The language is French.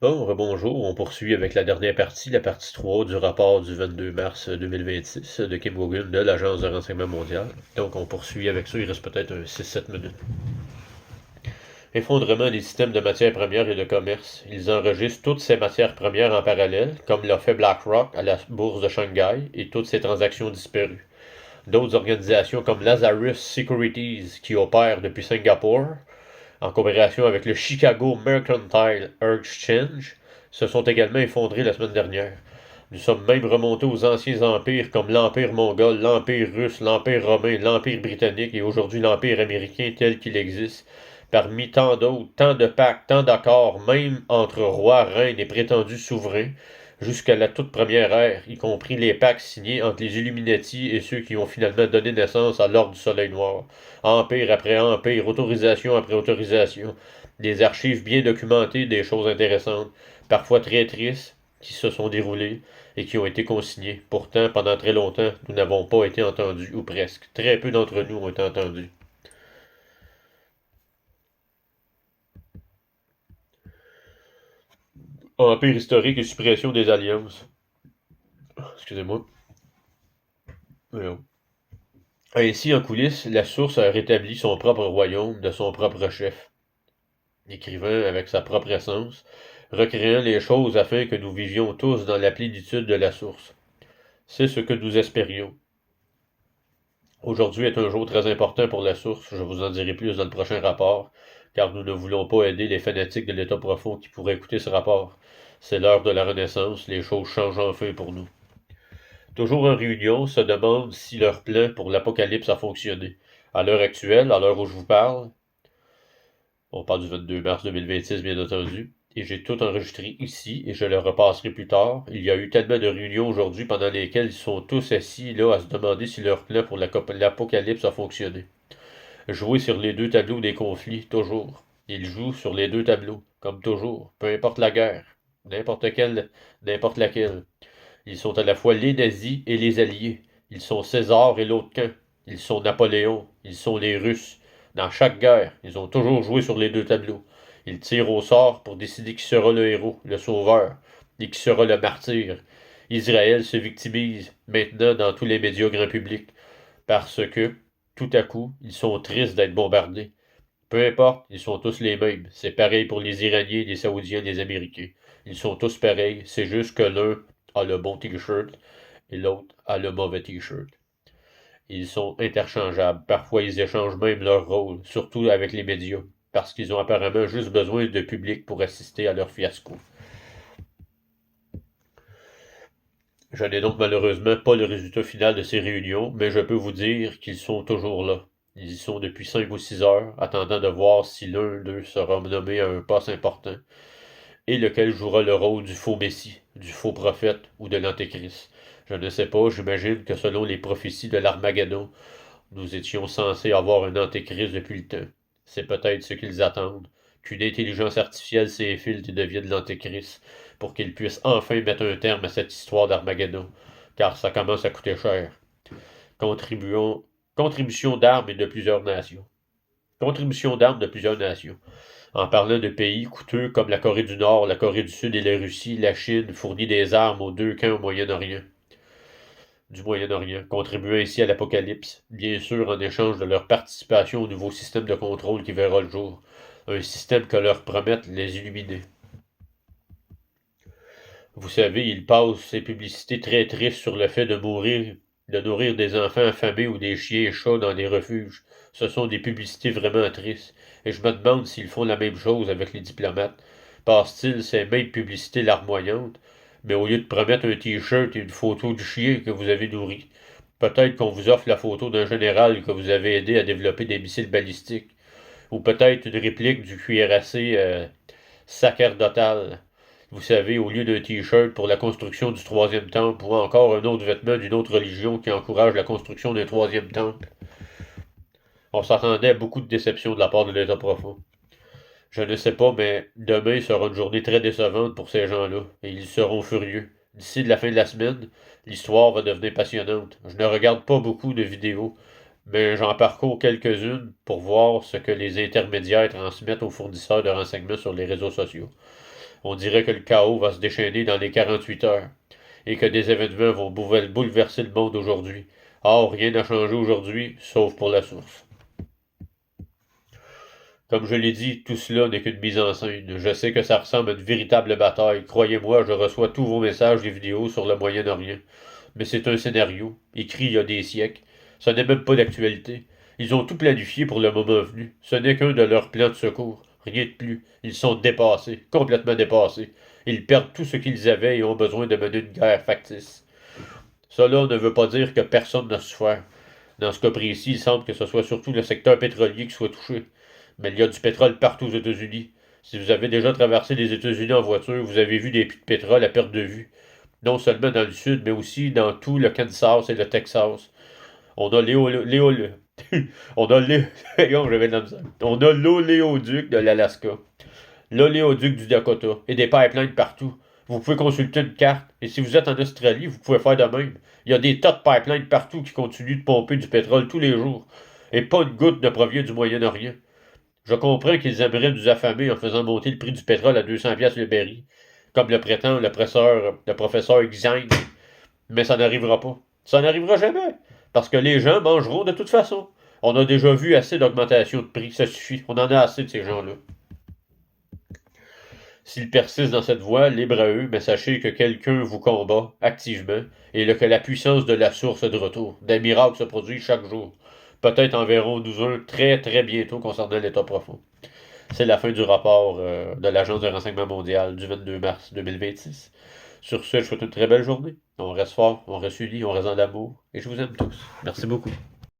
Bon, rebonjour, on poursuit avec la dernière partie, la partie 3 du rapport du 22 mars 2026 de Kim Gogan de l'Agence de renseignement mondial. Donc on poursuit avec ça, il reste peut-être un 6-7 minutes. Effondrement des systèmes de matières premières et de commerce. Ils enregistrent toutes ces matières premières en parallèle, comme l'a fait BlackRock à la bourse de Shanghai, et toutes ces transactions disparues. D'autres organisations comme Lazarus Securities, qui opèrent depuis Singapour, en coopération avec le Chicago Mercantile Exchange, se sont également effondrés la semaine dernière. Nous sommes même remontés aux anciens empires comme l'Empire mongol, l'Empire russe, l'Empire romain, l'Empire britannique et aujourd'hui l'Empire américain tel qu'il existe. Parmi tant d'autres, tant de pactes, tant d'accords, même entre rois, reines et prétendus souverains, jusqu'à la toute première ère, y compris les pactes signés entre les Illuminati et ceux qui ont finalement donné naissance à l'Ordre du Soleil Noir. Empire après empire, autorisation après autorisation, des archives bien documentées, des choses intéressantes, parfois très tristes, qui se sont déroulées et qui ont été consignées. Pourtant, pendant très longtemps, nous n'avons pas été entendus, ou presque. Très peu d'entre nous ont été entendus. Empire historique et suppression des alliances. Excusez-moi. Ainsi, en coulisses, la source a rétabli son propre royaume de son propre chef, écrivant avec sa propre essence, recréant les choses afin que nous vivions tous dans la plénitude de la source. C'est ce que nous espérions. Aujourd'hui est un jour très important pour la source, je vous en dirai plus dans le prochain rapport, car nous ne voulons pas aider les fanatiques de l'État profond qui pourraient écouter ce rapport. C'est l'heure de la Renaissance, les choses changent enfin pour nous. Toujours en réunion, se demandent si leur plan pour l'Apocalypse a fonctionné. À l'heure actuelle, à l'heure où je vous parle, on parle du 22 mars 2026 bien entendu, et j'ai tout enregistré ici et je le repasserai plus tard. Il y a eu tellement de réunions aujourd'hui pendant lesquelles ils sont tous assis là à se demander si leur plan pour l'Apocalypse a fonctionné. Jouer sur les deux tableaux des conflits, toujours. Ils jouent sur les deux tableaux, comme toujours, peu importe la guerre, n'importe laquelle. Ils sont à la fois les nazis et les alliés. Ils sont César et l'autre camp. Ils sont Napoléon. Ils sont les Russes. Dans chaque guerre, ils ont toujours joué sur les deux tableaux. Ils tirent au sort pour décider qui sera le héros, le sauveur, et qui sera le martyr. Israël se victimise maintenant dans tous les médias grand public parce que, tout à coup, ils sont tristes d'être bombardés. Peu importe, ils sont tous les mêmes. C'est pareil pour les Iraniens, les Saoudiens, les Américains. Ils sont tous pareils. C'est juste que l'un a le bon t-shirt et l'autre a le mauvais t-shirt. Ils sont interchangeables. Parfois, ils échangent même leur rôle, surtout avec les médias, parce qu'ils ont apparemment juste besoin de public pour assister à leur fiasco. Je n'ai donc malheureusement pas le résultat final de ces réunions, mais je peux vous dire qu'ils sont toujours là. Ils y sont depuis 5 ou 6 heures, attendant de voir si l'un d'eux sera nommé à un poste important, et lequel jouera le rôle du faux Messie, du faux prophète ou de l'Antéchrist. Je ne sais pas, j'imagine que selon les prophéties de l'Armageddon, nous étions censés avoir un Antéchrist depuis le temps. C'est peut-être ce qu'ils attendent, qu'une intelligence artificielle s'infiltre et devienne l'Antéchrist, pour qu'ils puissent enfin mettre un terme à cette histoire d'Armageddon, car ça commence à coûter cher. Contribution d'armes et de plusieurs nations. Contribution d'armes de plusieurs nations. En parlant de pays coûteux comme la Corée du Nord, la Corée du Sud et la Russie, la Chine fournit des armes aux deux camps du Moyen-Orient, contribuant ainsi à l'apocalypse, bien sûr en échange de leur participation au nouveau système de contrôle qui verra le jour, un système que leur promettent les Illuminés. Vous savez, ils passent ces publicités très tristes sur le fait de nourrir des enfants affamés ou des chiens et chats dans des refuges. Ce sont des publicités vraiment tristes, et je me demande s'ils font la même chose avec les diplomates. Passent-ils ces mêmes publicités larmoyantes, mais au lieu de promettre un t-shirt et une photo du chien que vous avez nourri, peut-être qu'on vous offre la photo d'un général que vous avez aidé à développer des missiles balistiques, ou peut-être une réplique du cuirassé sacerdotal. Vous savez, au lieu d'un t-shirt pour la construction du troisième temple, ou encore un autre vêtement d'une autre religion qui encourage la construction d'un troisième temple. On s'attendait à beaucoup de déceptions de la part de l'État profond. Je ne sais pas, mais demain sera une journée très décevante pour ces gens-là, et ils seront furieux. D'ici la fin de la semaine, l'histoire va devenir passionnante. Je ne regarde pas beaucoup de vidéos, mais j'en parcours quelques-unes pour voir ce que les intermédiaires transmettent aux fournisseurs de renseignements sur les réseaux sociaux. On dirait que le chaos va se déchaîner dans les 48 heures et que des événements vont bouleverser le monde aujourd'hui. Or, rien n'a changé aujourd'hui, sauf pour la source. Comme je l'ai dit, tout cela n'est qu'une mise en scène. Je sais que ça ressemble à une véritable bataille. Croyez-moi, je reçois tous vos messages et vidéos sur le Moyen-Orient. Mais c'est un scénario, écrit il y a des siècles. Ce n'est même pas d'actualité. Ils ont tout planifié pour le moment venu. Ce n'est qu'un de leurs plans de secours. Rien de plus. Ils sont dépassés, complètement dépassés. Ils perdent tout ce qu'ils avaient et ont besoin de mener une guerre factice. Cela ne veut pas dire que personne n'a souffert. Dans ce cas précis, il semble que ce soit surtout le secteur pétrolier qui soit touché. Mais il y a du pétrole partout aux États-Unis. Si vous avez déjà traversé les États-Unis en voiture, vous avez vu des puits de pétrole à perte de vue. Non seulement dans le sud, mais aussi dans tout le Kansas et le Texas. On a on a On a l'oléoduc de l'Alaska, l'oléoduc du Dakota et des pipelines partout. Vous pouvez consulter une carte et si vous êtes en Australie, vous pouvez faire de même. Il y a des tas de pipelines partout qui continuent de pomper du pétrole tous les jours. Et pas une goutte ne provient du Moyen-Orient. Je comprends qu'ils aimeraient nous affamer en faisant monter le prix du pétrole à 200$ le baril, comme le prétend le professeur Xing, mais ça n'arrivera pas. Ça n'arrivera jamais, parce que les gens mangeront de toute façon. On a déjà vu assez d'augmentation de prix, ça suffit. On en a assez de ces gens-là. S'ils persistent dans cette voie, libre à eux, mais sachez que quelqu'un vous combat activement et que la puissance de la source est de retour. Des miracles se produisent chaque jour. Peut-être enverrons-nous un très très bientôt concernant l'état profond. C'est la fin du rapport de l'Agence de renseignement mondial du 22 mars 2026. Sur ce, je vous souhaite une très belle journée. On reste fort, on reste unis, on reste en amour et je vous aime tous. Merci beaucoup.